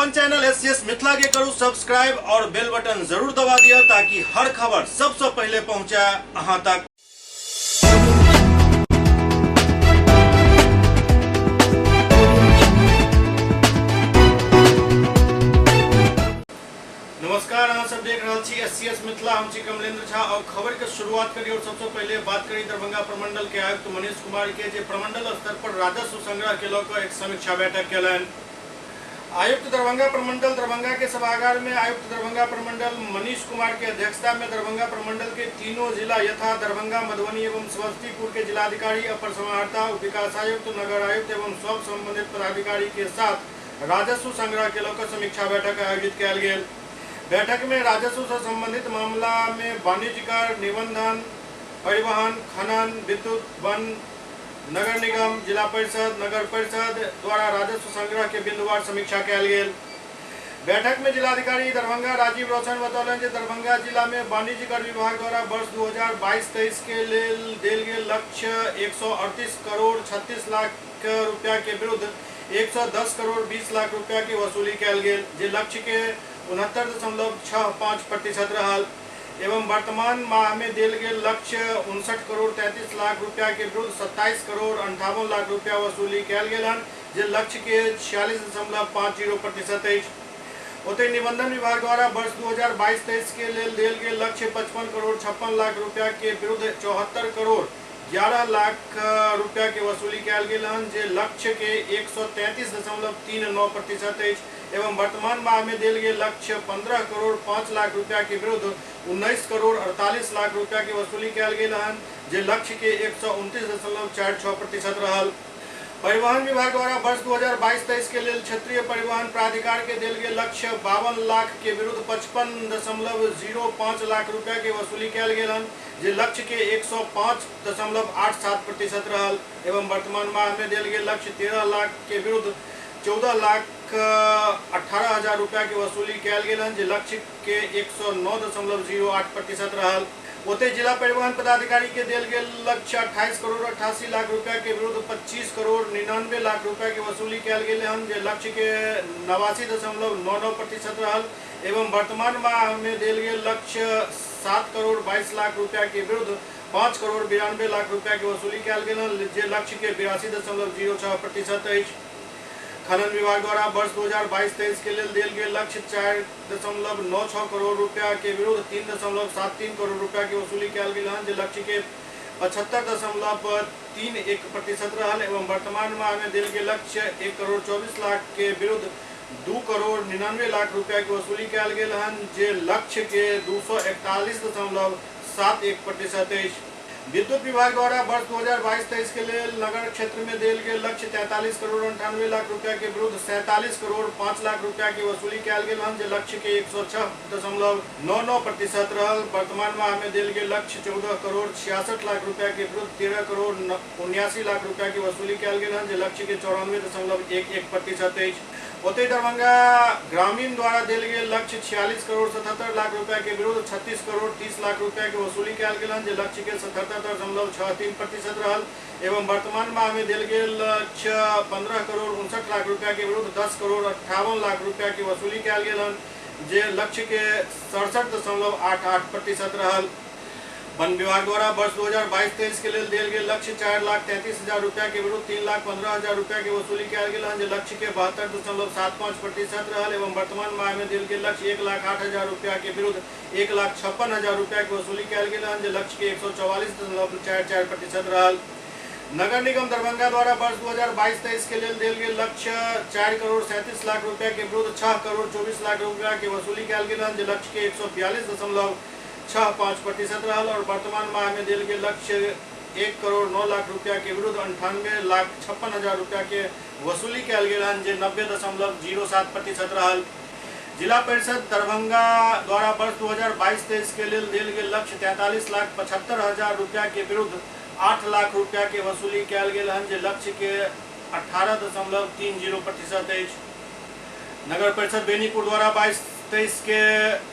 अपन channel SCS Mithila के करू subscribe और बेल बटन जरूर दबा दिया ताकि हर खबर सबसे पहले पहुंचे अहां तक। नमस्कार, अहाँ सब देख रहे छी एससीएस मिथिला। हम छी कमलेंद्र झा और खबर के शुरुआत करी और सबसे पहले बात करी दरभंगा प्रमंडल के आयुक्त मनीष कुमार के, जे प्रमंडल स्तर पर राजस्व संग्रह के लेकर एक समीक्षा बैठक केलन। आयुक्त दरभंगा प्रमंडल दरभंगा के सभागार में आयुक्त दरभंगा प्रमंडल मनीष कुमार के अध्यक्षता में दरभंगा प्रमंडल के तीनों जिला यथा दरभंगा, मधुबनी एवं समस्तीपुर के जिलाधिकारी, अपर समाहर्ता, उप विकास आयुक्त, नगर आयुक्त एवं सब संबंधित पदाधिकारी के साथ राजस्व संग्रह के लेकर समीक्षा बैठक आयोजित किया गेल। बैठक में राजस्व से संबंधित मामला में वाणिज्य कर, निबंधन, परिवहन, खनन, विद्युत, वन, नगर निगम, जिला परिषद, नगर परिषद द्वारा राजस्व संग्रह के बिंदुवार समीक्षा कयल गेल। बैठक में जिलाधिकारी दरभंगा राजीव रोशन बतौलन जे दरभंगा जिला में वाणिज्य कर विभाग द्वारा वर्ष 2022-23 के लेल देल गेल लक्ष्य 138 करोड़ 36 लाख रुपया के विरुद्ध 110 करोड़ 20 लाख रुपया की वसूली कयल गेल, जे लक्ष्य के 69.65% रहल एवं वर्तमान माह में देल गेल लक्ष्य 59 करोड़ 33 लाख रुपया के विरुद्ध 27 करोड़ 58 लाख रुपया वसूली कयल गेल हन, जे लक्ष्य के 46.50% अछि। ओतहि निबंधन विभाग द्वारा वर्ष 2022-23 के लेल देल गेल लक्ष्य 55 करोड़ 56 लाख रुपया के विरुद्ध 74 करोड़ 11 लाख रुपया के वसूली कयल गेल हन, जे लक्ष्य के 133.39% अछि एवं वर्तमान माह में देल गेल लक्ष्य 15 करोड़ 5 लाख रुपया के विरुद्ध 19 करोड़ 48 लाख रुपया की वसूली कयल गेल हन, जे लक्ष्य के 129.46% रहल। परिवहन विभाग द्वारा वर्ष 2022-23 के लेल क्षेत्रीय परिवहन प्राधिकार के देल गेल लक्ष्य 52 लाख के विरुद्ध 55.05 लाख रुपया के वसूली कयल गेल हन, जे लक्ष्य के 105.87% रहल एवं वर्तमान माह में देल गेल लक्ष्य 13 लाख के विरुद्ध 14 लाख 18,000 रुपया की वसूली कयल गेल हन, जे लक्ष्य के 109.08% रहल। ओतहि जिला परिवहन पदाधिकारी के देल गेल लक्ष्य 28 करोड़ 88 लाख रुपया के विरुद्ध 25 करोड़ 99 लाख रुपया की वसूली कयल गेल हन, जे लक्ष्य के 89.99% रहल एवं वर्तमान माह में देल गेल लक्ष्य 7 करोड़ 22 लाख रुपया के विरुद्ध 5 करोड़ 92 लाख रुपया की वसूली कयल गेल हन, जे लक्ष्य के 82.06% अछि। खनन विभाग द्वारा वर्ष 2022-23 के लिए देल गेल लक्ष्य 4.96 करोड़ रुपया के विरुद्ध 3.73 करोड़ रुपया की वसूली कयल गेल हन, जे लक्ष्य के 75.31% रहल एवं वर्तमान माह में देल गेल लक्ष्य 1 करोड़ 24 लाख के विरुद्ध 2 करोड़ 99 लाख रुपया की वसूली कयल गेल हन, जे लक्ष्य के 241.71% अछि। विद्युत विभाग द्वारा वर्ष 2022-23 के लिए नगर क्षेत्र में देल गेल लक्ष्य 43 करोड़ 98 लाख रुपया के विरुद्ध 47 करोड़ 5 लाख रुपया की वसूली कयल गेल हन, जे लक्ष्य के 106.99% रहल। वर्तमान माह में देल गेल लक्ष्य 14 करोड़ 66 लाख रुपया के विरुद्ध 13 करोड़ 79 लाख रुपया की वसूली कयल गेल हन, जे लक्ष्य के 94.11% अछि। ओतहि दरभंगा ग्रामीण द्वारा देल गेल लक्ष्य 46 करोड़ 77 लाख रुपया के विरुद्ध 36 करोड़ 30 लाख रुपया की वसूली कयल गेल हन, जे लक्ष्य के 77.63% रहल एवं वर्तमान माह में देल गेल लक्ष्य 15 करोड़ 59 लाख रुपया के विरुद्ध 10 करोड़ 58 लाख रुपया की वसूली कयल गेल हन, जे लक्ष्य के 67.88% रहल। वन विभाग द्वारा वर्ष 2022-23 के लिए देल गेल लक्ष्य 4,33,000 रुपया के विरुद्ध 3,15,000 रुपया की वसूली कयल गेल हन, जे लक्ष्य के 72.75% रहल एवं वर्तमान माह में देल गेल लक्ष्य 1,08,000 रुपया के विरुद्ध 1,56,000 रुपया की वसूली कयल गेल हन, जे लक्ष्य के 144.44% रहल। नगर निगम दरभंगा द्वारा वर्ष 2022-23 के लिए देल गेल लक्ष्य 4 करोड़ 37 लाख रुपया के विरुद्ध 6 करोड़ 24 लाख रुपया की वसूली कयल गेल हन, जे लक्ष्य के 142.65% रहल और वर्तमान माह में देल गेल लक्ष्य 1 करोड़ 9 लाख रुपया के विरुद्ध 98,56,000 रुपया के वसूली कयल गेल हन, जे 90.07% रहल। जिला परिषद दरभंगा द्वारा वर्ष 2022-23 के लिए देल गेल लक्ष्य 43,75,000 रुपया के विरुद्ध 8 लाख रुपया के वसूली कयल गेल हन, जे लक्ष्य के 18.30% अछि। नगर परिषद बेनीपुर द्वारा 23 के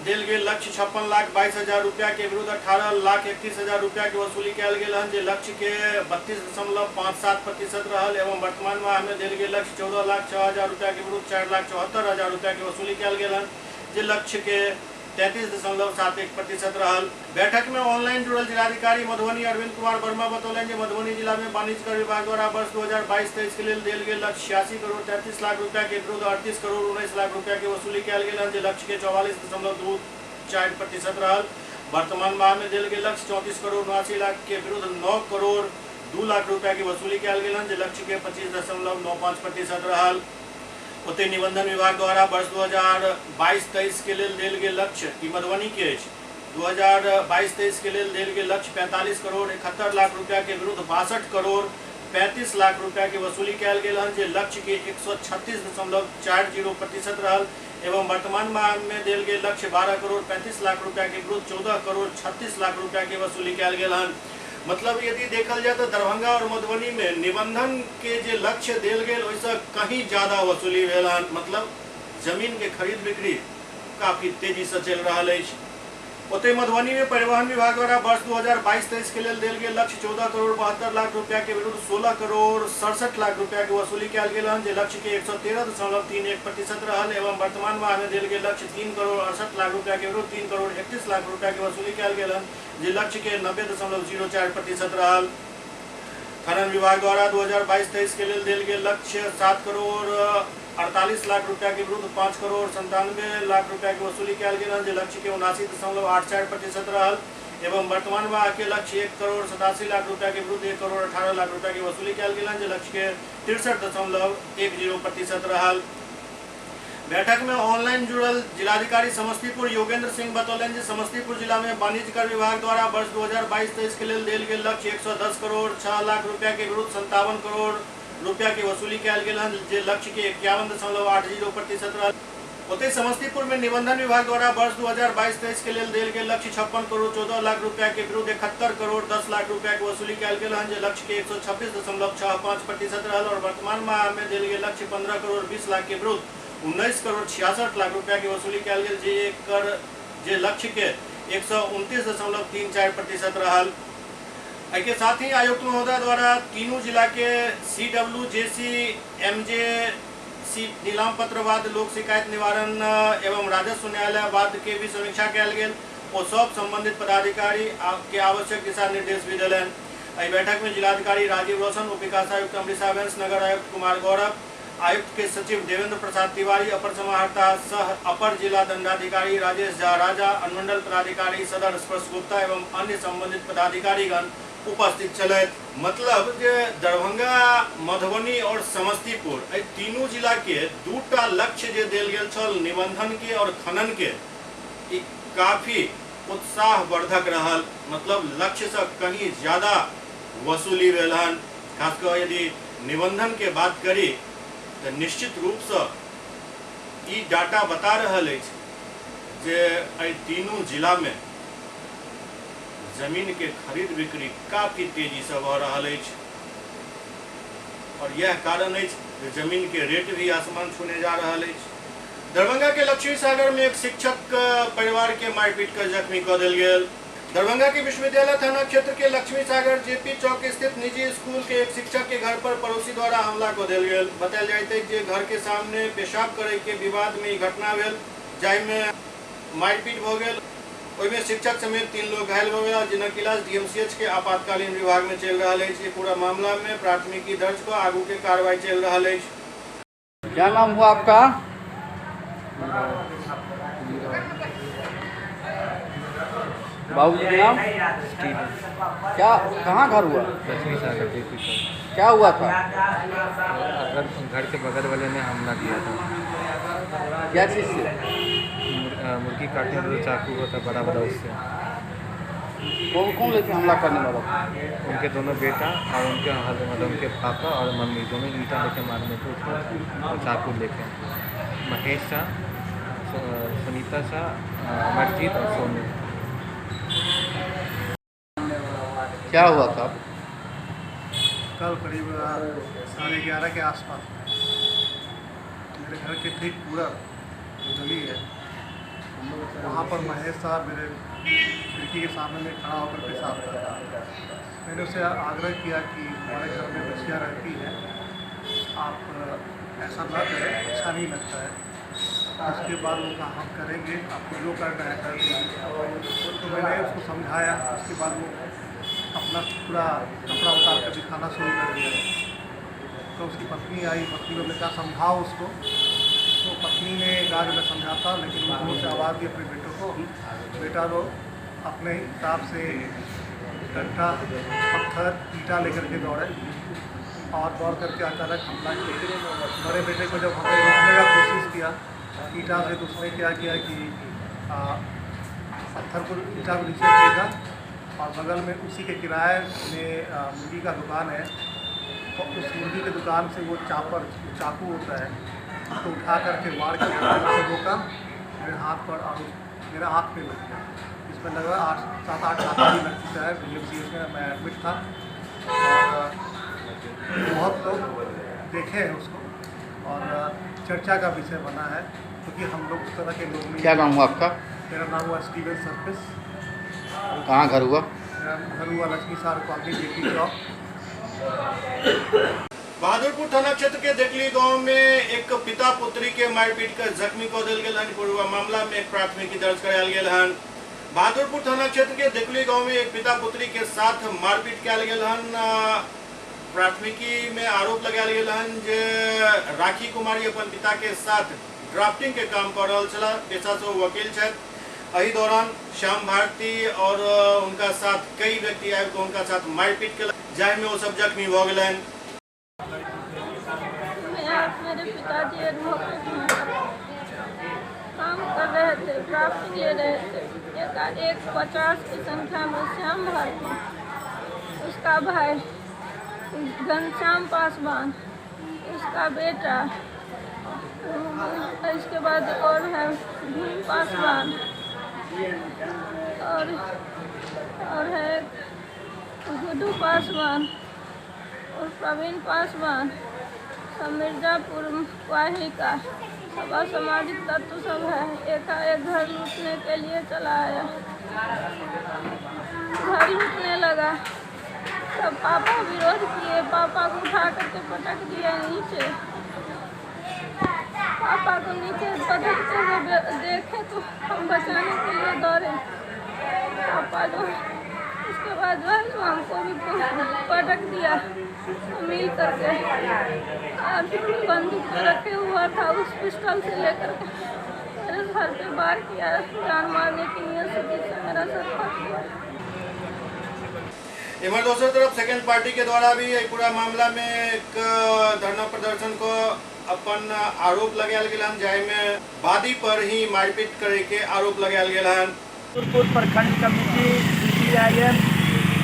दिल गेल लक्ष्य 56,22,000 रुपया के विरुद्ध 18,31,000 रुपया के वसूली कयल गेल हन, जे लक्ष्य के 32.57% रहल। एवं वर्तमान माह में दिल गेल लक्ष्य 14,06,000 रुपया के विरुद्ध 4,74,000 रुपया के वसूली कयल गेल हन, जे लक्ष्य के 33.71% रहल। बैठक में ऑनलाइन जुड़ल जिलाधिकारी मधुबनी अरविंद कुमार वर्मा बतौलन जे मधुबनी जिला में वाणिज्य कर विभाग द्वारा वर्ष 2022-23 के लिए दिल गेल लक्ष्य 86 करोड़ 33 लाख रुपया के विरुद्ध 38 करोड़ 19 लाख रुपया के वसूली कयल गेल हन, जे लक्ष्य के 44.24% रहल। वर्तमान माह में दिल गेल लक्ष्य 34 करोड़ 79 लाख के विरुद्ध 9 करोड़ 2 लाख रुपया के वसूली कयल गेल हन, जे लक्ष्य के 25.95% रहल। ओते निबंधन विभाग द्वारा वर्ष 2022-23 के लिए दिल गेल लक्ष्य की मधुबनी के 2022-23 के लिए दिल गेल लक्ष्य 45 करोड़ 71 लाख रुपया के विरुद्ध 62 करोड़ 35 लाख रुपया के वसूली कयल गेल हन, जे लक्ष्य के 136.40% रहल। एवं वर्तमान माह में दिल गेल लक्ष्य 12 करोड़ 35 लाख रुपया के विरुद्ध 14 करोड़ 36 लाख रुपया के वसूली कयल गेल हन। मतलब यदि देखल जाए तो दरभंगा और मधुबनी में निबंधन के जे लक्ष्य दिल गेल ओइसे कहीं ज्यादा वसूली भेल हन। मतलब जमीन के खरीद बिक्री काफी तेजी से चल रहा है। ओते मधुबनी में परिवहन विभाग द्वारा वर्ष 2022-23 के लिए दिल गेल लक्ष्य 14 करोड़ 72 लाख रुपया के विरुद्ध 16 करोड़ 67 लाख रुपया के वसूली कयल गेल हन, जे लक्ष्य के 113.31% रहल। एवं वर्तमान माह में दिल गेल लक्ष्य 3 करोड़ 68 लाख रुपया के विरुद्ध 3 करोड़ 31 लाख रुपया के वसूली कयल गेल हन, जे लक्ष्य के 90.04% रहल। खनन विभाग द्वारा 2022-23 के लिए दिल गेल लक्ष्य 7 करोड़ 48 लाख रुपया के विरुद्ध 5 करोड़ 97 लाख रुपया के वसूली कयल गेल हन, जे लक्ष्य के 79.84% रहल। एवं वर्तमान माह के लक्ष्य 1 करोड़ 87 लाख रुपया के विरुद्ध 1 करोड़ 18 लाख रुपया के वसूली कयल गेल हन, जे लक्ष्य के 63.10% रहल। बैठक में ऑनलाइन जुड़ल जिलाधिकारी समस्तीपुर योगेंद्र सिंह बतौलन जे समस्तीपुर जिला में वाणिज्य कर विभाग द्वारा वर्ष 2022-23 के लिए दिल गेल लक्ष्य 110 करोड़ 6 लाख रुपया के विरुद्ध 57 करोड़ रुपया के वसूली कयल गेल हन, जे लक्ष्य के 51.80% रहल। ओते समस्तीपुर में निबंधन विभाग द्वारा वर्ष 2022-23 के लिए दिल गेल लक्ष्य 56 करोड़ 14 लाख रुपया के विरुद्ध 71 करोड़ 10 लाख रुपया के वसूली कयल गेल हन, जे लक्ष्य के 126.65% रहल। और वर्तमान माह में दिल गेल लक्ष्य 15 करोड़ 20 लाख के विरुद्ध 19 करोड़ 66 लाख रुपया के वसूली कयल गेल, जे लक्ष्य के 129.34% रहल। के साथ ही आयुक्त महोदय द्वारा तीनों जिला के CWJC MJC नीलाम पत्र वाद लोक शिकायत निवारण एवं राजस्व न्यायालय वाद के भी समीक्षा कयल गेल और सब संबंधित पदाधिकारी के आवश्यक दिशा निर्देश भी दिलन। एहि बैठक में जिलाधिकारी राजीव रोशन, उप विकास आयुक्त अमृता बेंस, नगर आयुक्त कुमार गौरव, आयुक्त के सचिव देवेंद्र प्रसाद तिवारी, अपर समाहर्ता सह अपर जिला दंडाधिकारी राजेश झा राजा, अनुमंडल पदाधिकारी सदर स्पर्श गुप्ता एवं अन्य संबंधित पदाधिकारीगण उपस्थित चले। मतलब जे दरभंगा, मधुबनी और समस्तीपुर एहि तीनों जिला के दूटा लक्ष्य जे देल गेल छल निबंधन के और खनन के, ई काफी उत्साहवर्धक रहल। मतलब लक्ष्य से कहीं ज्यादा वसूली भेल हन। खासकर यदि निबंधन के बात करी तो निश्चित रूप से ई डाटा बता रहल है जे एहि तीनों जिला में जमीन के खरीद बिक्री काफी तेजी से भ रहा है। और यह कारण है कि जमीन के रेट भी आसमान छूने जा रहा है। दरभंगा के लक्ष्मी सागर में एक शिक्षक परिवार के मारपीट कर जख्मी कर दिल गेल। दरभंगा के विश्वविद्यालय थाना क्षेत्र के लक्ष्मी सागर JP चौक स्थित निजी स्कूल के एक शिक्षक के घर पर पड़ोसी द्वारा हमला कर दिल गेल। बतायल जाइत है जे घर के सामने पेशाब करे के विवाद में घटना भेल, जाहिमे मारपीट भ गेल। ओहिमे शिक्षक समेत 3 लोग घायल हो गया, जिनक इलाज DMCH के आपातकालीन विभाग में चल रहा है। पूरा मामला में प्राथमिकी दर्ज कर आगू के कार्रवाई चल रहा है। क्या नाम हुआ आपका? बाबू जी नाम? क्या, कहाँ घर हुआ? लक्ष्मी सागर JP। क्या हुआ था? घर के बगल वाले ने हमला किया था। क्या चीज़ से? मुर्गी काटने वाला चाकू होता बड़ा वाला, उससे। कौन कौन लेके हमला करने वाला था? उनके दोनों बेटा और उनके पापा और मम्मी दोनों ईंटा लेके मारने थे उसको, और चाकू लेके। महेश शाह, सुनीता शाह, अमरजीत और सोनू। क्या हुआ था? कल करीब 11:30 के आसपास मेरे घर के ठीक पूरा जो गली है वहाँ पर महेश साहब मेरे खिड़की के सामने में खड़ा होकर पेशाब कर रहा था। मैंने उसे आग्रह किया कि हमारे घर में बच्चियाँ रहती हैं, आप ऐसा ना करें, अच्छा नहीं लगता है। उसके बाद वो कहा हम करेंगे, आपको जो करना है कर देंगे। तो मैंने उसको समझाया। उसके बाद वो अपना पूरा कपड़ा उतार कर दिखाना शुरू कर दिया। तो उसकी पत्नी आई, पत्नी को मैं क्या समझाओ उसको। तो पत्नी ने कहा कि मैं समझाता, लेकिन वो जोर से आवाज़ दी अपने बेटे को। बेटा वो अपने हिसाब से डंडा, पत्थर, ईंटा लेकर के दौड़े और दौड़ करके अचानक हमला किया। बड़े बेटे को जब हमें रोकने का कोशिश किया ईंटा से, तो उसने क्या किया कि पत्थर को ईंटा को नीचे फेंका और बगल में उसी के किराए में मुर्गी का दुकान है, तो उस मुर्गी के दुकान से वो चाकू होता है, तो उठा करके वार के रोका मेरे हाथ पर और मेरा हाथ पे लग गया। इसमें लगा 7-8 हाथ भी लग चुका है। BMCH में मैं एडमिट था और बहुत लोग देखे हैं उसको और चर्चा का विषय बना है, क्योंकि हम लोग उस तरह के लोग नहीं। क्या नाम हुआ आपका? मेरा नाम हुआ स्टीवन सर्फिस। कहाँ घर हुआ? मेरा घर हुआ लक्ष्मी सार कॉलोनी, जेपी चौक। बहादुरपुर थाना क्षेत्र के देखली गांव में एक पिता पुत्री के मारपीट कर जख्मी कऽ देल गेल हन। पूरा मामला में एक प्राथमिकी दर्ज करायल गेल हन। बहादुरपुर थाना क्षेत्र के देखली गांव में एक पिता पुत्री के साथ मारपीट कयल गेल हन। प्राथमिकी में आरोप लगायल गेल हन जे राखी कुमारी अपन पिता के साथ ड्राफ्टिंग के काम कर रहल छला। पेशा से वकील छथि। एहि दौरान श्याम भारती और उनका साथ कई व्यक्ति आबि कऽ उनका साथ मारपीट केलक, जाहि में वो सब जख्मी भऽ गेलनि। मेरे पिताजी एडवोकेट हैं, काम कर रहे थे, ड्राफ्टिंग ले रहे थे। एक 50 की संख्या में श्याम भारती, उसका भाई घनश्याम पासवान, उसका बेटा, इसके बाद और है भीम पासवान और है गुड्डू पासवान और प्रवीण पासवान, सब मिर्जापुर वाही का सब असामाजिक तत्व सब है। एकाएक घर लूटने के लिए चला आया, घर लूटने लगा। तब पापा विरोध किए, पापा को उठा करके पटक दिया नीचे। पापा को नीचे पटकते हुए देखे तो हम बचाने के लिए दौड़े। पापा जो उसके बाद जो है तो हमको भी पटक दिया मिल करके, और बंदूक रखे हुआ था, उस पिस्टल से लेकर के मेरे सर पे वार किया। जान मारने की नीयत से मेरा सर फट गया। इधर दूसरी तरफ सेकंड पार्टी के द्वारा भी पूरा मामला में एक धरना प्रदर्शन को अपन आरोप लगायल गेल हन, जाहि में वादी पर ही मारपीट करे के आरोप लगायल गेल हन। बहादुरपुर प्रखंड कमेटी, CPIM,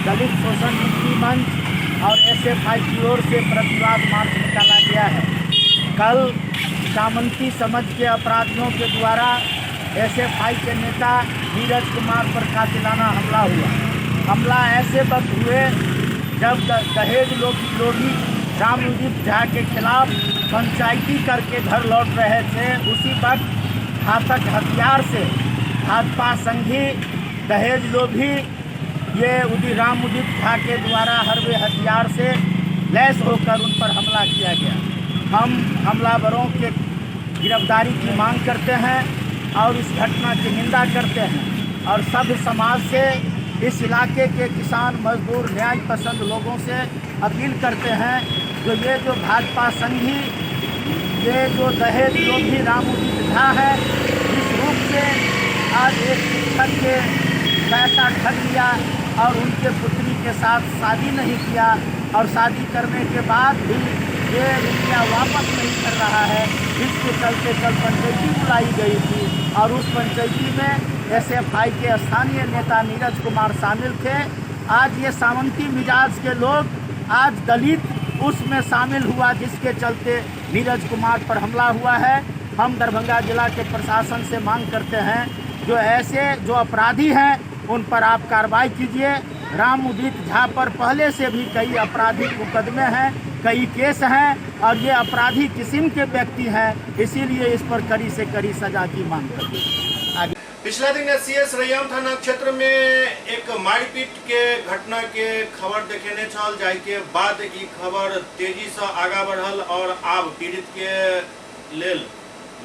दलित शोषण मुक्ति मंच और SFI की ओर से प्रतिवाद मार्च निकाला गया है। कल सामंती समाज के अपराधियों के द्वारा SFI के नेता नीरज कुमार पर कातिलाना हमला हुआ। हमला ऐसे वक्त हुए जब दहेज लोभी रामउदित झा के खिलाफ पंचायती करके घर लौट रहे थे। उसी वक्त घातक हथियार से भाजपा संघी दहेज लोभी ये रामउदित झा के द्वारा हरबे हथियार से लैस होकर उन पर हमला किया गया। हम हमलावरों के गिरफ्तारी की मांग करते हैं और इस घटना की निंदा करते हैं और सभ्य समाज से, इस इलाके के किसान मजदूर न्याय पसंद लोगों से अपील करते हैं ये जो भाजपा संघी ये जो दहेज लोभी रामउदित झा है, इस रूप से आज एक शिक्षक के पैसा ठग लिया और उनके पुत्री के साथ शादी नहीं किया और शादी करने के बाद भी ये रुपया वापस नहीं कर रहा है। इसके चलते कल पंचायती बुलाई गई थी और उस पंचायती में SFI के स्थानीय नेता नीरज कुमार शामिल थे। आज ये सामंती मिजाज के लोग, आज दलित उसमें शामिल हुआ, जिसके चलते नीरज कुमार पर हमला हुआ है। हम दरभंगा जिला के प्रशासन से मांग करते हैं जो ऐसे जो अपराधी हैं उन पर आप कार्रवाई कीजिए। रामउदित झा पर पहले से भी कई आपराधिक मुकदमे हैं, कई केस हैं और ये अपराधी किस्म के व्यक्ति हैं, इसीलिए इस पर कड़ी से कड़ी सजा की मांग करते हैं। आगे पिछला दिन एससीएस रैयाम थाना क्षेत्र में एक मारपीट के घटना के खबर देखेने छल, जाहि के बाद ई खबर तेजी से आगा बढ़ल और आब पीड़ित के लेल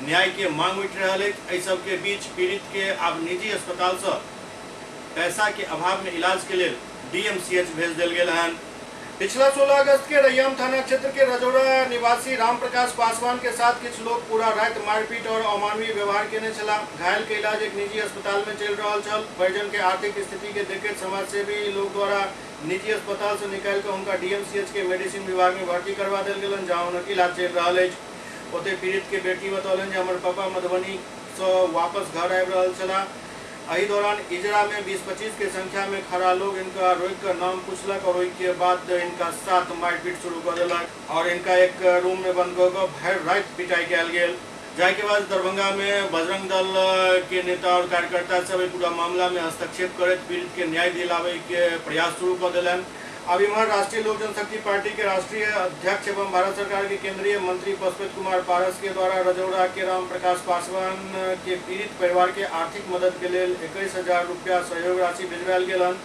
न्याय के मांग उठि रहल अछि। एहि सब के बीच पीड़ित के आब निजी अस्पताल से पैसा के अभाव में इलाज के लिए डीएमसीएच भेज दिल गेल हन। पिछला 16 अगस्त के रैयाम थाना क्षेत्र के रजौरा निवासी राम प्रकाश पासवान के साथ कुछ लोग पूरा रात मारपीट और अमानवीय व्यवहार केने छला। घायल के इलाज एक निजी अस्पताल में चल रहा छल। परिजन के आर्थिक स्थिति के देखते समाजसेवी लोग द्वारा निजी अस्पताल से निकाल कर उनका डीएमसीएच के मेडिसिन विभाग में भर्ती करवा दिल गेलन, जहाँ उनके इलाज चल रहा है। ओते पीड़ित के बेटी बतौलन जे हमर पापा मधुबनी से वापस घर आबि रहल छला। एहि दौरान इजरा में 20-25 के संख्या में खड़ा लोग इनका रोक कर नाम पूछलक और के बाद इनका साथ मारपीट शुरू कर दिलक और इनका एक रूम में बंद कर भर रात पिटाई कल गेल। जाय के बाद दरभंगा में बजरंग दल के नेता और कार्यकर्ता सब पूरा मामला में हस्तक्षेप करते पीड़ित के न्याय दिलावे के प्रयास शुरू कर दिलन। अब इमहर राष्ट्रीय लोक जनशक्ति पार्टी के राष्ट्रीय अध्यक्ष एवं भारत सरकार के केंद्रीय मंत्री पशुपति कुमार पारस के द्वारा रजौरा के राम प्रकाश पासवान के पीड़ित परिवार के आर्थिक मदद के लिए 21,000 रुपया सहयोग राशि भिजवाल गेलन।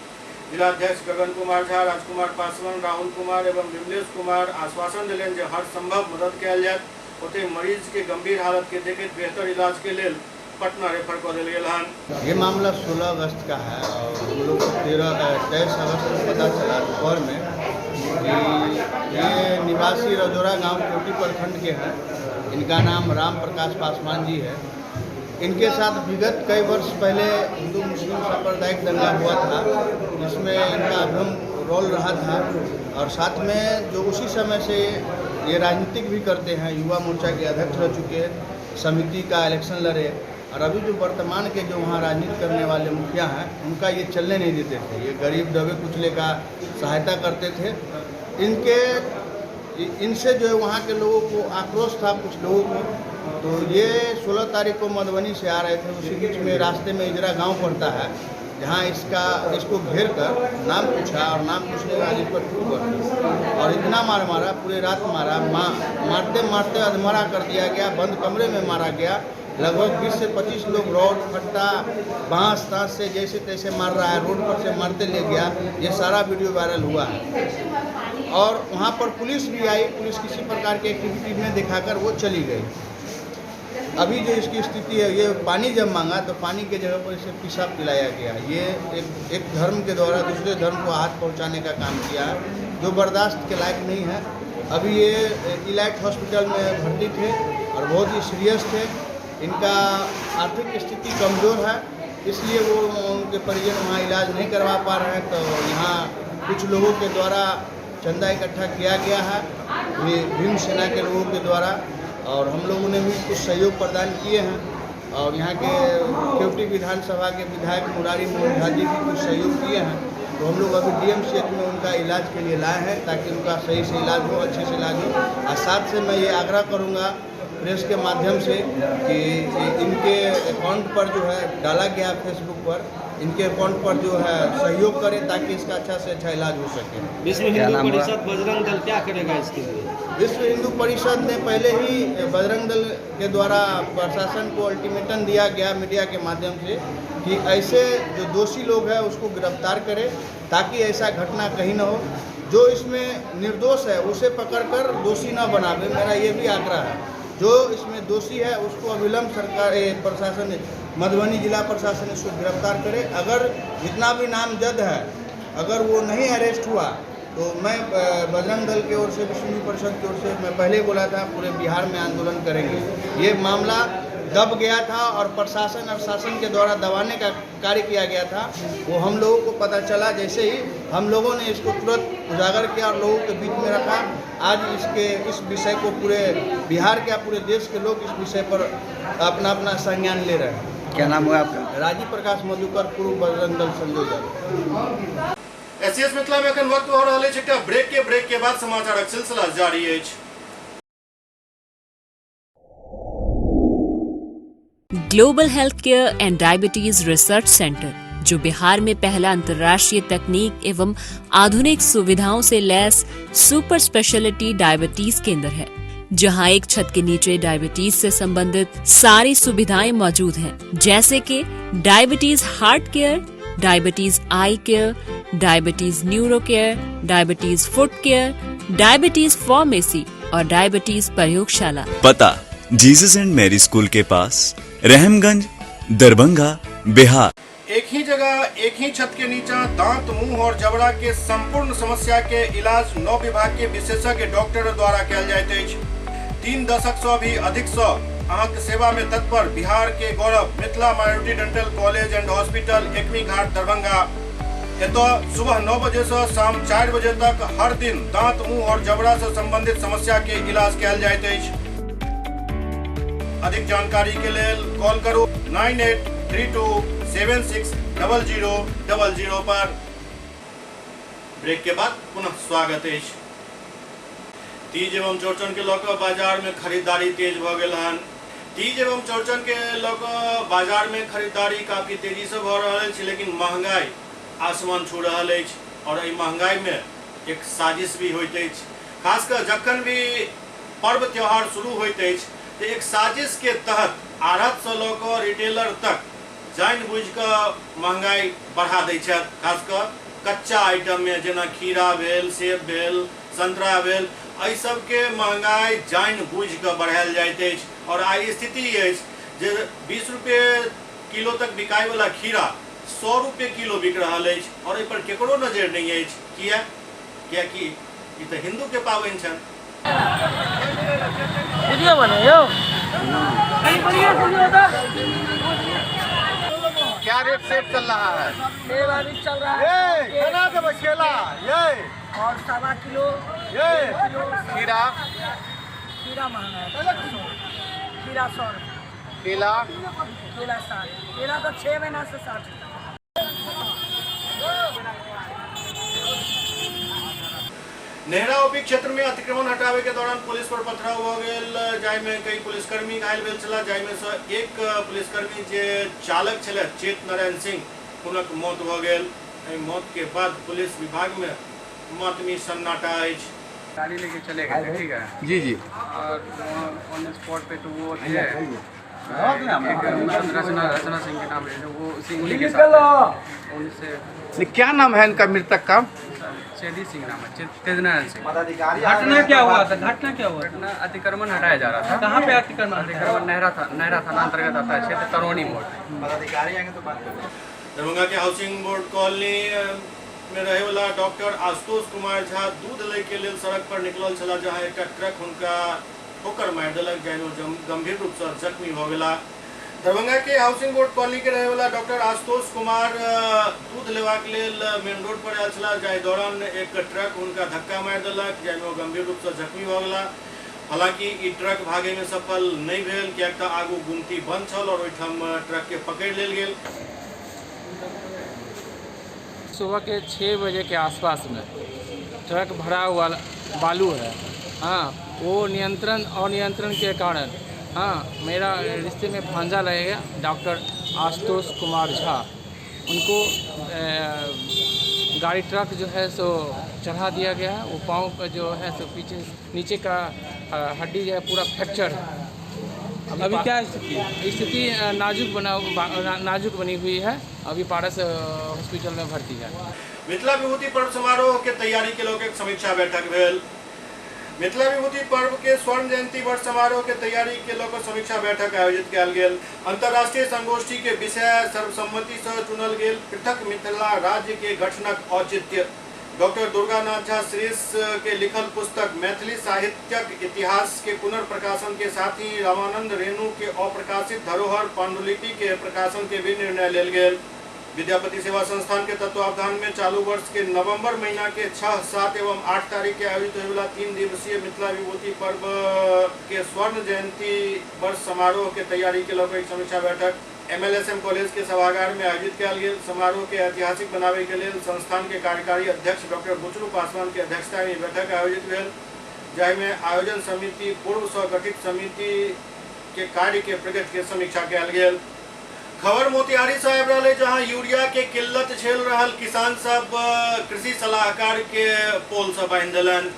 जिलाध्यक्ष गगन कुमार झा, राजकुमार पासवान, राहुल कुमार एवं विमलेश कुमार आश्वासन दिलन जे हर संभव मदद कल जाए। ओते मरीज के गंभीर हालत के देखते बेहतर इलाज के लिए पटना रेफर कर दिल गेल। ये मामला 16 अगस्त का है और हम लोग को 23 अगस्त को पता चला दोपहर में कि ये निवासी रजौरा गांव कोटी प्रखंड के हैं। इनका नाम राम प्रकाश पासवान जी है। इनके साथ विगत कई वर्ष पहले हिंदू मुस्लिम सांप्रदायिक दंगा हुआ था, जिसमें इनका अहम रोल रहा था और साथ में जो उसी समय से ये राजनीतिक भी करते हैं, युवा मोर्चा के अध्यक्ष रह चुके, समिति का इलेक्शन लड़े और अभी जो वर्तमान के जो वहाँ राजनीति करने वाले मुखिया हैं उनका ये चलने नहीं देते थे। ये गरीब दबे कुचले का सहायता करते थे। इनसे जो है वहाँ के लोगों को आक्रोश था कुछ लोगों को। तो ये 16 तारीख को मधुबनी से आ रहे थे। उसी बीच में रास्ते में इजरा गांव पड़ता है, जहाँ इसको घेर कर नाम पूछा और नाम पूछने के बाद इस पर टू कर और इतना मारा, पूरे रात मारा, मारते मारते अधमरा कर दिया गया। बंद कमरे में मारा गया। लगभग 20 से 25 लोग रॉड, फट्टा, बांस तांस से जैसे तैसे मार रहा है, रोड पर से मारते ले गया। ये सारा वीडियो वायरल हुआ है और वहाँ पर पुलिस भी आई। पुलिस किसी प्रकार की एक्टिविटी में दिखाकर वो चली गई। अभी जो इसकी स्थिति है, ये पानी जब मांगा तो पानी के जगह पर इसे पेशाब पिलाया गया। ये एक धर्म के द्वारा दूसरे धर्म को हाथ पहुँचाने का काम किया है, जो बर्दाश्त के लायक नहीं है। अभी ये इलाइट हॉस्पिटल में भर्ती थे और बहुत ही सीरियस थे। इनका आर्थिक स्थिति कमज़ोर है, इसलिए वो उनके परिजन वहाँ इलाज नहीं करवा पा रहे हैं। तो यहाँ कुछ लोगों के द्वारा चंदा इकट्ठा किया गया है, भीम सेना के लोगों के द्वारा, और हम लोगों ने भी कुछ सहयोग प्रदान किए हैं। और यहाँ के केवटी विधानसभा के विधायक मुरारी मोहन झा जी भी कुछ सहयोग किए हैं। तो हम लोग अभी डीएमसीएच में उनका इलाज के लिए लाए हैं ताकि उनका सही से इलाज हो, अच्छे से इलाज हो। और साथ से मैं ये आग्रह करूँगा प्रेस के माध्यम से कि इनके अकाउंट पर जो है डाला गया फेसबुक पर, इनके अकाउंट पर जो है सहयोग करें ताकि इसका अच्छा से अच्छा इलाज हो सके। विश्व हिंदू परिषद बजरंग दल क्या करेगा इसके लिए? विश्व हिंदू परिषद ने पहले ही बजरंग दल के द्वारा प्रशासन को अल्टीमेटम दिया गया मीडिया के माध्यम से कि ऐसे जो दोषी लोग हैं उसको गिरफ्तार करें ताकि ऐसा घटना कहीं न हो। जो इसमें निर्दोष है उसे पकड़कर दोषी न बनावे, मेरा ये भी आग्रह है। जो इसमें दोषी है उसको अविलंब सरकार प्रशासन, मधुबनी जिला प्रशासन इसको गिरफ्तार करे। अगर जितना भी नामजद है अगर वो नहीं अरेस्ट हुआ तो मैं बजरंग दल की ओर से, विश्व हिंदू परिषद की ओर से मैं पहले बोला था पूरे बिहार में आंदोलन करेंगे। ये मामला दब गया था और प्रशासन और शासन के द्वारा दबाने का कार्य किया गया था। वो हम लोगों को पता चला, जैसे ही हम लोगों ने इसको तुरंत उजागर किया और लोगों के बीच में रखा। आज इस विषय को पूरे बिहार के पूरे देश के लोग इस विषय पर अपना अपना संज्ञान ले रहे हैं। क्या नाम हुआ आपका? राजीव प्रकाश मधुकर, पूर्व बजरंग दल संयोजक। एससीएस मिथिला में अखन वक्त हो रहा है एकटा ब्रेक के बाद समाचारक सिलसिला जारी है। Global health care and diabetes research centre, जो बिहार में पहला अंतर्राष्ट्रीय तकनीक एवं आधुनिक सुविधाओं से लैस सुपर स्पेशलिटी डायबिटीज केंद्र है, जहां एक छत के नीचे डायबिटीज से संबंधित सारी सुविधाएं मौजूद हैं, जैसे कि diabetes heart care, diabetes eye care, diabetes neuro care, diabetes foot care, diabetes pharmacy और डायबिटीज प्रयोगशाला। पता जीसस एंड मैरी स्कूल के पास, रहमगंज, दरभंगा, बिहार। एक ही जगह एक ही छत के नीचे दांत, मुंह और जबड़ा के संपूर्ण समस्या के इलाज 9 विभाग के विशेषज्ञ डॉक्टर द्वारा कयल जाइत अछि। 3 दशक से भी अधिक से अहाँक सेवा में तत्पर बिहार के गौरव Mithila minority dental college and hospital, Ekmi Ghat, Darbhanga. एतो सुबह 9 बजे से शाम 4 बजे तक हर दिन दांत, मुंह और जबड़ा से संबंधित समस्या के इलाज कयल जाइत अछि। अधिक जानकारी के लिए कॉल करू 9832760000 पर। ब्रेक के बाद पुनः स्वागत है। तीज एवं चौड़चन के लौक बाजार में खरीदारी तेज भ गेल हन। तीज एवं चौड़चन के लौक बाजार में खरीदारी काफी तेजी से भ रहल अछि, लेकिन महंगाई आसमान छू रहल अछि और एहि महंगाई में एक साजिश भी होइत अछि। खासकर जखन भी पर्व त्योहार शुरू होइत अछि तो एक साजिश के तहत आढ़त से लौक रिटेलर तक जान बुझ कऽ महंगाई बढ़ा दै छथि। खासकर कच्चा आइटम में जेना खीरा भेल, सेब भेल, संतरा भेल, एहि सबके महंगाई जान बुझ कऽ बढ़ायल जाइत अछि। और आई स्थिति अछि जे 20 रुपये किलो तक बिकाय वाला खीरा 100 रुपये किलो बिक रहल अछि और एहि पर केकरो नजर नहीं अछि। कियाकि ई तऽ हिंदू के पाबनि छनि। क्या रेट सेट चल रहा है? केला भी चल रहा है, केला ये और 1.25 किलो ये खीरा महंगा है। खीरा 100 केला केला 60, केला तो 6 महीना से 60। नेहरा ओपी क्षेत्र में अतिक्रमण हटावे के दौरान पुलिस पर पथराव हो गेल, जाय में कई पुलिसकर्मी घायल भेल छला, जाय में से एक पुलिसकर्मी जे चालक छले चेत नारायण सिंह, हुनक मौत भ गेल। मौत के बाद पुलिस विभाग में मातमी सन्नाटा अछि। गाड़ी लेके चले गए थे, ठीक है जी जी। और ऑन स्पॉट पे तो वो थे एक रचना सिंह के नाम है, वो उन्हीं के साथ उनसे। क्या नाम है इनका मृतक का? चेदी सिंह नाम है, तेजनारायण सिंह। घटना क्या हुआ था? घटना अतिक्रमण हटाया जा रहा था। कहाँ पे अतिक्रमण? नहरा थाना अंतर्गत आता है, क्षेत्र तरोनी मोड़। दरभंगा के हाउसिंग बोर्ड कॉलोनी में रहे वाला डॉक्टर आशुतोष कुमार झा दूध ले के लिए सड़क पर निकलल छला, जहां एक ट्रक हुनका ठोकर मार देलक, जाहिमे गंभीर रूप से जख्मी हो गेला। दरभंगा के हाउसिंग बोर्ड कॉलोनी के रहे वाला डॉक्टर आशुतोष कुमार दूध लेवाक लेल मेन रोड पर आयल छला, जाहि दौरान एक ट्रक हुनका धक्का मार देलक, जाहिमे गंभीर रूप से जख्मी हो गेला। हालांकि ई ट्रक भागे में सफल नहीं भेल, कियाक तऽ आगू गुमती बंद छल और ओहिठाम ट्रक के पकड़ लेल गेल। सुबह के 6 बजे के आसपास में ट्रक भरा हुआ बालू है, हाँ, वो अनियंत्रण के कारण, हाँ, मेरा रिश्ते में भांजा लगेगा डॉक्टर आशुतोष कुमार झा, उनको गाड़ी ट्रक जो है सो चढ़ा दिया गया है। वो पाँव का जो है सो पीछे नीचे का हड्डी जो है पूरा फ्रैक्चर है। अभी क्या स्थिति? नाजुक बनी हुई है। अभी पारस हॉस्पिटल में भर्ती है। मिथिला विभूति पर्व समारोह के तैयारी के लोग एक समीक्षा बैठक भेल। मिथिला विभूति पर्व के स्वर्ण जयंती वर्ष समारोह के तैयारी के लोग समीक्षा बैठक आयोजित कयल गेल। अंतर्राष्ट्रीय संगोष्ठी के विषय सर्वसम्मति से चुनल गेल पृथक मिथिला राज्य के गठनक औचित्य। डॉक्टर दुर्गानाथ झा श्रेष्ठ के लिखल पुस्तक मैथिली साहित्यक इतिहास के पुनर्प्रकाशन के साथ ही रामानंद रेणु के अप्रकाशित धरोहर पांडुलिपि के प्रकाशन के भी निर्णय लेल गेल। विद्यापति सेवा संस्थान के तत्वावधान में चालू वर्ष के नवंबर महीना के 6, 7 एवं 8 तारीख के आयोजित होने वाला 3 दिवसीय मिथिला विभूति पर्व के स्वर्ण जयंती वर्ष समारोह के तैयारी के लेकर एक समीक्षा बैठक MLSM कॉलेज के सभागार में आयोजित किया गेल। समारोह के ऐतिहासिक बनावे के लिए संस्थान के कार्यकारी अध्यक्ष डॉक्टर बुचलू पासवान के अध्यक्षता में बैठक आयोजित भेल, जाहि में आयोजन समिति पूर्व से गठित समिति के कार्य के प्रगति के समीक्षा कयल गेल। खबर मोतिहारी से आबि रहल, जहां यूरिया के किल्लत झेल रहल किसान सब कृषि सलाहकार के पोल से बांधि देलनि।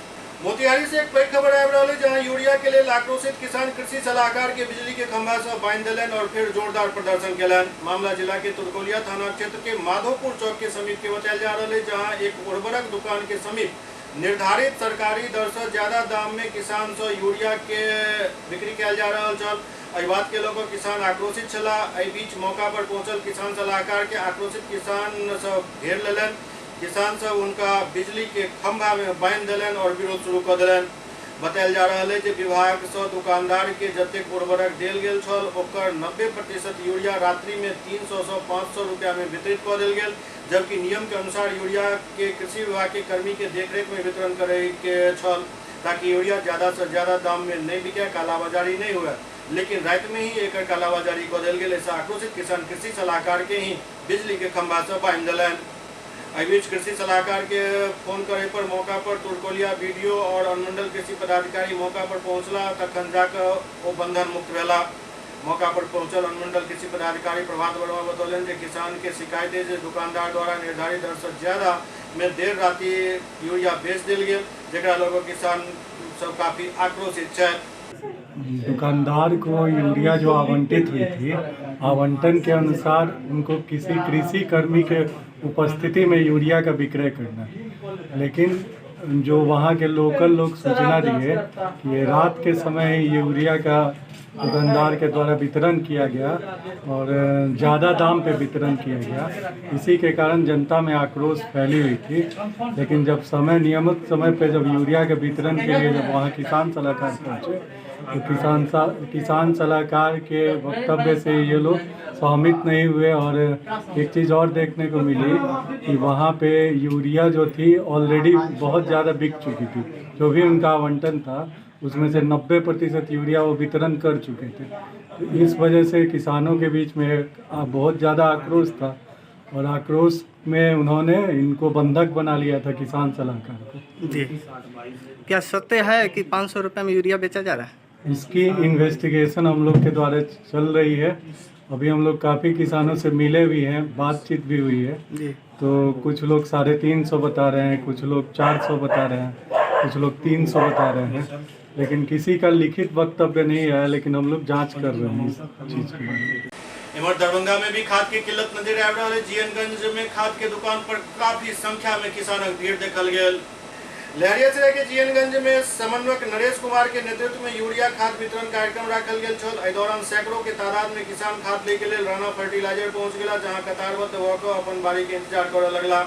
मोतिहारी से एक पैघ खबर आबि रहल अछि जहां यूरिया के लेल आक्रोशित किसान कृषि सलाहकार के बिजली के खंभा से बांधि देलनि और फिर जोरदार प्रदर्शन केलनि। मामला जिला के तुरकोलिया थाना क्षेत्र के माधोपुर चौक के समीप के बतायल जा रहल अछि जहां एक उर्वरक दुकान के समीप निर्धारित सरकारी दर से ज्यादा दाम में किसान से यूरिया के बिक्री कयल जा रहल छल। एहि बात के लोग किसान आक्रोशित छलाह। एहि बीच मौका पर पहुंचल किसान सलाहकार के आक्रोशित किसान सब घेर लेलनि। किसान सब उनका बिजली के खंभा में बांधि देलनि और विरोध शुरू कर देलनि। बतायल जा रहा है कि विभाग से दुकानदार के जतेक उर्वरक देल गेल छल ओकर 90% यूरिया रात्रि में 300 से 500 रुपया में वितरित कर देल गेल, जबकि नियम के अनुसार यूरिया के कृषि विभाग के कर्मी के देखरेख में वितरण करे के छल ताकि यूरिया ज्यादा से ज्यादा दाम में नहीं बिके, कालाबाजारी नहीं हुए। लेकिन रात में ही एक कालाबाजारी कर देल गेल। ऐसा आक्रोशित किसान कृषि सलाहकार के ही बिजली के खंभा से बांधि देलनि। एहि बीच कृषि सलाहकार के फोन करे पर मौका पर तुरकोलिया बीडीओ और अनुमंडल कृषि पदाधिकारी मौका पर पहुंचला तखन जाकर वो बंधन मुक्त भेला। मौका पर पहुंचल अनुमंडल कृषि पदाधिकारी प्रभात वर्मा बतौलन कि किसान के शिकायत है जो दुकानदार द्वारा निर्धारित दर से ज्यादा में देर राति यूरिया बेच दिल गेल, जेकरा लोगों किसान सब काफी आक्रोशित है। दुकानदार को यूरिया जो आवंटित हुई थी, आवंटन के अनुसार उनको किसी कृषि कर्मी के उपस्थिति में यूरिया का विक्रय करना है, लेकिन जो वहाँ के लोकल लोग सूचना दिए कि ये रात के समय यूरिया का दुकानदार के द्वारा वितरण किया गया और ज़्यादा दाम पे वितरण किया गया। इसी के कारण जनता में आक्रोश फैली हुई थी। लेकिन जब नियमित समय पे जब यूरिया के वितरण के लिए जब वहाँ किसान सलाहकार पहुँचे तो किसान सलाहकार के वक्तव्य से ये लोग सहमत नहीं हुए। और एक चीज़ और देखने को मिली कि वहाँ पे यूरिया जो थी ऑलरेडी बहुत ज़्यादा बिक चुकी थी। जो भी उनका आवंटन था उसमें से 90% यूरिया वो वितरण कर चुके थे। तो इस वजह से किसानों के बीच में बहुत ज़्यादा आक्रोश था और आक्रोश में उन्होंने इनको बंधक बना लिया था किसान सलाहकार को। जी, क्या सत्य है कि 500 रुपये में यूरिया बेचा जा रहा है? इसकी इन्वेस्टिगेशन हम लोग के द्वारा चल रही है। अभी हम लोग काफ़ी किसानों से मिले भी हैं, बातचीत भी हुई है। जी। तो कुछ लोग 350 बता रहे हैं, कुछ लोग 400 बता रहे हैं, कुछ लोग 300 बता रहे हैं, लेकिन किसी का लिखित वक्तव्य नहीं आया। लेकिन हम लोग जांच कर रहे हैं इस चीज़ के बारे में। इमर दरभंगा में भी खाद की किल्लत नजर आ रहा है। जीएनगंज में खाद के दुकान पर काफी संख्या में किसानक भीड़ देखल गेल। लहरियासराय के जीएनगंज में समन्वयक नरेश कुमार के नेतृत्व में यूरिया खाद वितरण कार्यक्रम रखल गेल छल। एहि दौरान सैकड़ों के तादाद में किसान खाद ले के लेल राणा फर्टिलाइजर पहुंच गेला, जहां कतारबद्ध होकर अपन बारी के इंतजार करे लगला।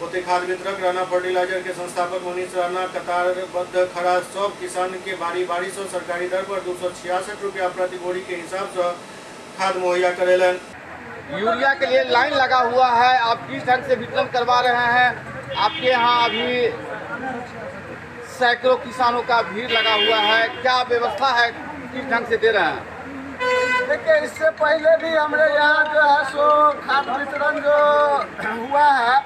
ओते खाद वितरक राणा फर्टिलाइजर के संस्थापक मनीष राणा कतारबद्ध खड़ा सब किसान के बारी बारी से सरकारी दर पर 266 रुपया प्रति बोरी के हिसाब से खाद मुहैया करेलन। यूरिया के लिए लाइन लगा हुआ है, आप किस ढंग से वितरण करवा रहे हैं? आपके यहाँ अभी सैकड़ों किसानों का भीड़ लगा हुआ है, क्या व्यवस्था है, किस ढंग से दे रहे हैं? देखिए, इससे पहले भी हमारे यहाँ जो है सो खाद वितरण जो हुआ है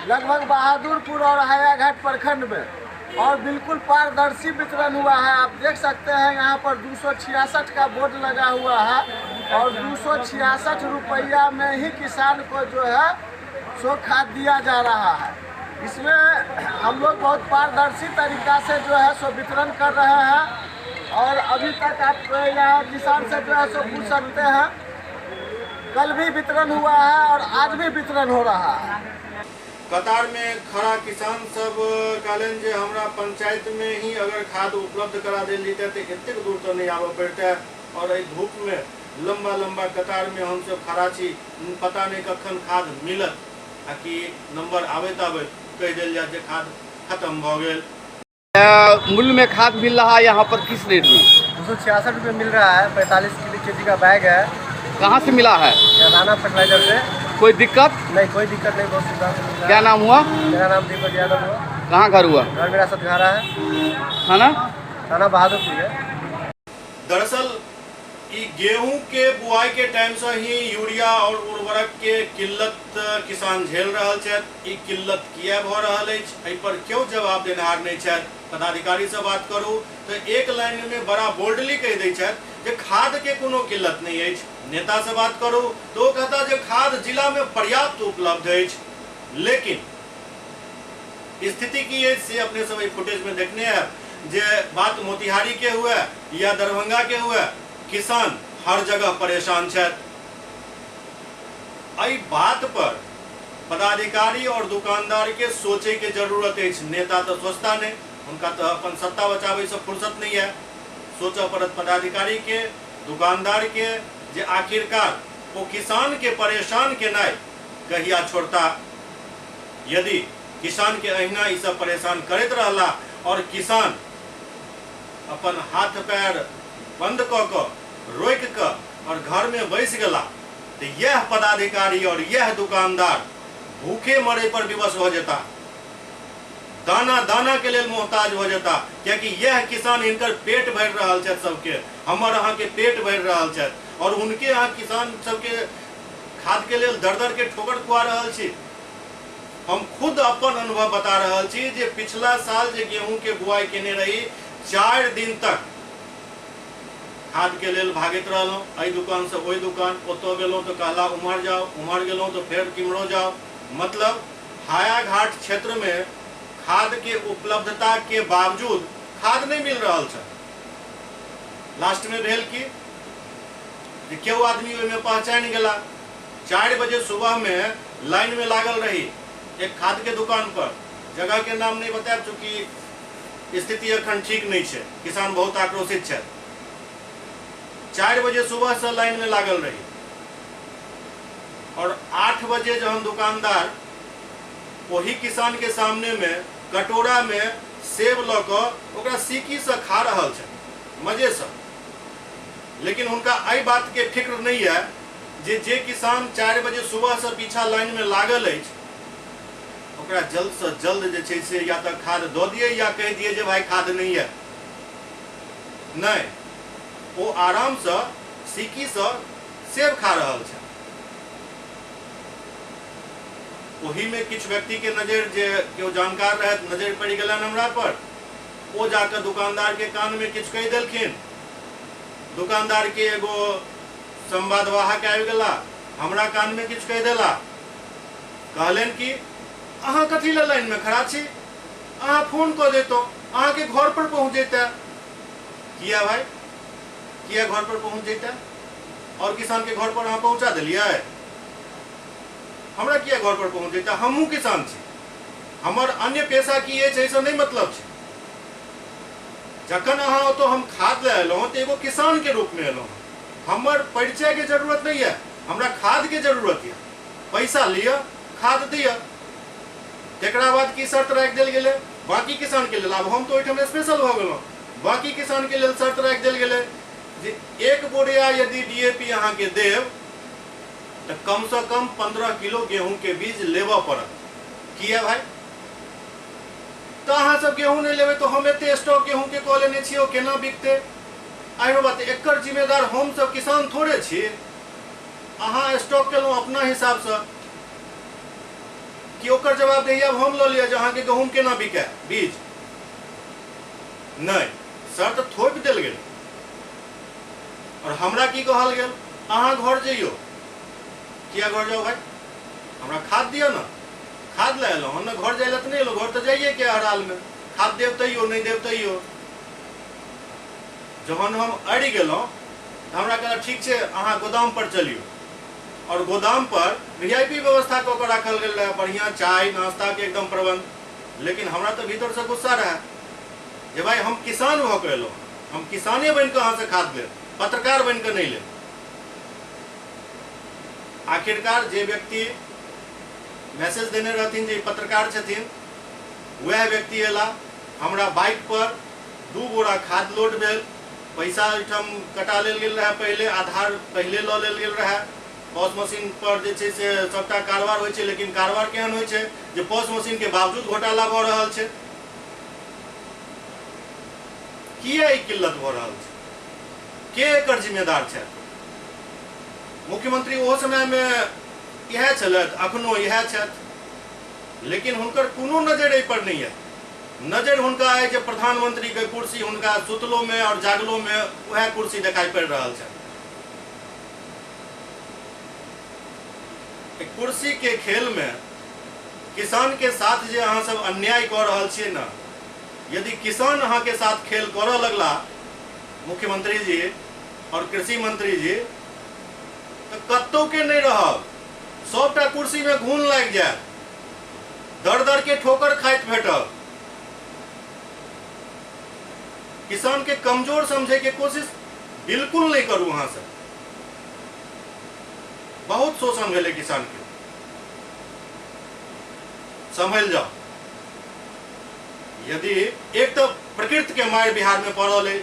लगभग बहादुरपुर और हायाघाट प्रखंड में, और बिल्कुल पारदर्शी वितरण हुआ है। आप देख सकते हैं यहाँ पर 266 का बोर्ड लगा हुआ है और 266 रुपया में ही किसान को जो है सो खाद दिया जा रहा है। इसमें हम लोग बहुत पारदर्शी तरीका से जो है सो वितरण कर रहे हैं और अभी तक आप यहाँ किसान से जो है सो पूछ सकते हैं। कल भी वितरण हुआ है और आज भी वितरण हो रहा है। कतार में खड़ा किसान सब कहलन जे हमरा पंचायत में ही अगर खाद उपलब्ध करा देल जैते तो एते दूर तो नहीं आवे पड़ते, और एहि धूप में लंबा लंबा कतार में हम सब खड़ा छी, पता नहीं कखन खाद मिलत आ कि नंबर आवे तबे कह देल जाए जे खाद खत्म भ गेल। मूल्य में खाद मिल रहा है यहाँ पर किस रेट में? 266 रुपये मिल रहा है। 45 किलो केजी का बैग है। कहाँ से मिला है? राणा फर्टिलाइजर से। कोई दिक्कत नहीं, कोई दिक्कत नहीं, बहुत सुविधा से मिल रहा है। क्या नाम हुआ? मेरा नाम दीपक यादव हुआ। कहाँ घर हुआ? घर मेरा सतघारा है। थाना बहादुरपुर है। दरअसल गेहूं के बुआई के टाइम से ही यूरिया और उर्वरक के किल्लत किसान झेल रहा है। किल्लत किया भ रहा है, एहि पर क्यों जवाब देनहार नहीं है? पदाधिकारी से बात करूँ तो एक लाइन में बड़ा बोल्डली कह दै छै जे खाद के कोनो किल्लत नहीं है। नेता से बात करूँ तो कहता जे खाद जिला में पर्याप्त उपलब्ध है, लेकिन स्थिति की है से अपने सब फुटेज में देखने हैं जे बात मोतिहारी के हुए या दरभंगा के हुए किसान हर जगह परेशान है। एहि बात पर पदाधिकारी और दुकानदार के सोचे के जरूरत है। नेता तो सोचता नहीं, उनका तो अपन सत्ता बचावे से फुर्सत नहीं है। सोचा पड़त पदाधिकारी के, दुकानदार के, जे आखिरकार वो किसान के परेशान के नहीं कहिया छोड़ता। यदि किसान के अहिना ई सब परेशान करते रहला और किसान अपन हाथ पैर बंद क रोक क और घर में बैस गला तो यह पदाधिकारी और यह दुकानदार भूखे मरे पर विवश हो जाता, दाना दाना के लिए मोहताज हो जाता। क्योंकि यह किसान इनकर पेट भर रहा है सबके, हमर अहाँ के पेट भर रहा है और उनके यहाँ किसान सबके खाद के लिए दर दर के ठोकर खुआ रहा छी। हम खुद अपन अनुभव बता रहा छी जे पिछला साल जे गेहूं के बुआई केने रही 4 दिन तक खाद के लेल भागत रहलहुँ। एहि दुकान से ओहि दुकान, ओतो गेलहुँ तो कहला उम्हर जाओ, उम्हर गेलहुँ तो फिर किम्हरो जाओ। मतलब हाया घाट क्षेत्र में खाद के उपलब्धता के बावजूद खाद नहीं मिल रहा था। लास्ट में भेल की क्यों आदमी में पहचान गला। 4 बजे सुबह में लाइन में लागल रही एक खाद के दुकान पर, जगह के नाम नहीं बताया चूंकि स्थिति अखन ठीक नहीं है, किसान बहुत आक्रोशित है। 4 बजे सुबह से लाइन में लागल रही और 8 बजे जब दुकानदार वही किसान के सामने में कटोरा में सेब लऽ सीकी से खा रहा है मजे से। लेकिन उनका आई बात के फिक्र नहीं है जे किसान 4 बजे सुबह से पीछा लाइन में लागल है ओकरा जल्द से जल्द जे छै से या तो खाद दो दिए या कह दिए जे भाई खाद नहीं है। नहीं, वो आराम से सीकी से सेब खा रहा है। वही में कुछ व्यक्ति के नजर जे क्यों जानकार रहे नजर पड़ गलन हमरा पर, वो जाकर दुकानदार के कान में कुछ कह देलखिन। दुकानदार के एगो संवादवाहक आबि गेला, हमरा कान में कुछ कह देला, कहलन कि अहाँ कथी ला लाइन में खड़ा छी, अहाँ फोन कऽ देतो, अहाँ के घर पर पहुंच जेता। किया भाई, किया घर पर पहुंच जेता और किसान के घर पर अहाँ पहुंचा दिलियै। हमरा किया घर पर पहुंच जेता, हमहूँ किसान छी, हमर अन्य पेशा की है से नहीं मतलब छै। जखन अहाँ तो हम खाद ले एलहुँ तो एगो किसान के रूप में एलहुँ, हमर परिचय के जरूरत नहीं है, हमरा खाद के जरूरत है। पैसा लिया खाद दिया, तेकरा बाद की शर्त राखि देल गेलै बाकी किसान के लेल। आब हम तो ओहिठाम स्पेशल भऽ गेलहुँ, बाकी किसान के लेल शर्त राखि देल गेलै जे 1 बोरिया यदि DAP अहाँ के देव तो कम से कम 15 किलो गेहूं के बीज लेबऽ पड़त। किया भाई, तो अहाँ सब गेहूं नहीं लेबै तो हम एते स्टॉक गेहूं के कऽ लेने छियै, केना बिकते। आइरो बात एकर जिम्मेदार हम सब किसान थोड़े छी। अहाँ स्टॉक केलहुँ अपना हिसाब से कि ओकर जवाबदेही अब हम लऽ लिअ जे अहाँ के गहूम केना बिकै बीज। नहीं, शर्त थोपि देल गेल और हमरा की कहल गेल, अहाँ घर जइयो। किया घर जाओ भाई, हमरा खाद दिया ना, खाद ले एलहुँ हम, घर जाए तो नहीं एलहुँ, घर तो जाइए के हर हाल में, खाद देव तैयो नहीं देव तैयो। जहन हम अड़ि गेलहुँ तो हमरा कहला ठीक है अहाँ गोदाम पर चलियो, और गोदाम पर VIP व्यवस्था कऽ के राखल गेल रहे, बढ़िया चाय नाश्ता के एकदम प्रबंध। लेकिन हमरा तो भीतर से गुस्सा रहा जे भाई हम किसान भऽ के एलहुँ, हम किसाने बन के अहाँ से खाद लेब, पत्रकार बन के नहीं लेब। आखिरकार जे व्यक्ति मैसेज देने रहथिन जे पत्रकार छथिन वह व्यक्ति एला, हमरा बाइक पर 2 बोरा खाद लोड भेल। पैसा ओहिठाम कटा लेल गेल रहे, पहले आधार पहले लऽ लेल गेल रहे। पॉस मशीन पर जे छै से सबटा कारबार होइ छै, लेकिन कारबार केहन होइ छै जे पॉस मशीन के बावजूद घोटाला भऽ रहल छै। किया ई किल्लत भऽ रहल छै, के एकर जिम्मेदार छै? मुख्यमंत्री ओहो समय में इएह छलथि, अखनो इएह छथि, लेकिन हुनकर कोनो नजर एहि पर नहीं है। नजर हुनका है जे प्रधानमंत्री के कुर्सी हुनका सुतलो में और जागलो में वह कुर्सी दिखाई पड़ रहा है। कुर्सी के खेल में किसान के साथ जे अहाँ सब अन्याय कर रहल छियै ना, यदि किसान अहाँ के साथ खेल करऽ लगला मुख्यमंत्री जी और कृषि मंत्री जी, तो कत्तौ के नहीं रहब, सबटा कुर्सी में घून लागि जायत, दर दर के ठोकर खाइत भेटब। किसान के कमजोर समझे के कोशिश बिल्कुल नहीं करू अहाँ सब। बहुत शोषण भेले किसान के, संभल जाओ। यदि एक तो प्रकृति के मार बिहार में पड़ल है,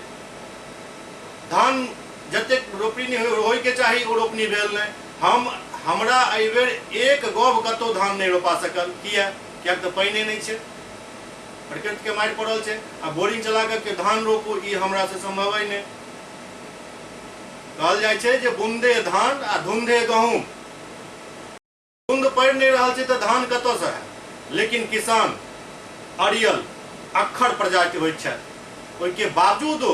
धान जते रोपनी होय के चाही ओ रोपनी भेल नहीं। हमरा एहि बेर एक गभ कतौ धान नहीं रोपा सकल, किया तो पानी नहीं छै, प्रकृति के मार पड़ल छै। आ बोरिंग चला के धान रोपू, ई हमरा से संभव है नहीं। कहल जाय छै जे बूंदे धान आ धुंधे गहूम, बूंद पड़ नहीं रहल छै तो धान कतौ से है। लेकिन किसान अरियल अक्षर प्रजाति होइत छथि, ओहिके बावजूदो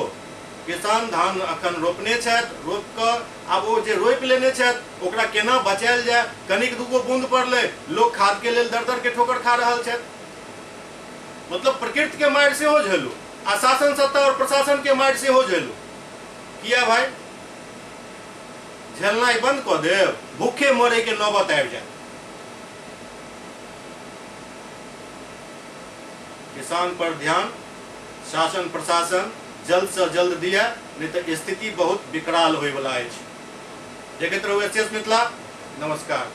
किसान धान अखन रोपने छथि। रोप कऽ आब ओ जे रोपि लेने छथि ओकरा केना बचायल जाय, कनिक दूगो बूंद पड़लै, लोग खाद के लेल दर दर के ठोकर खा रहल छथि। मतलब प्रकृति के मारि सेहो झेलू आ शासन सत्ता और प्रशासन के मारि सेहो झेलू। किया भाई, झेलनाइ बंद कऽ देब, भूखे मरे के नौबत आबि जाय। किसान पर ध्यान शासन प्रशासन जल्द से जल्द दिया, नहीं तो स्थिति बहुत विकराल होय वाला है। देखते रहो एसएस मिथिला। नमस्कार।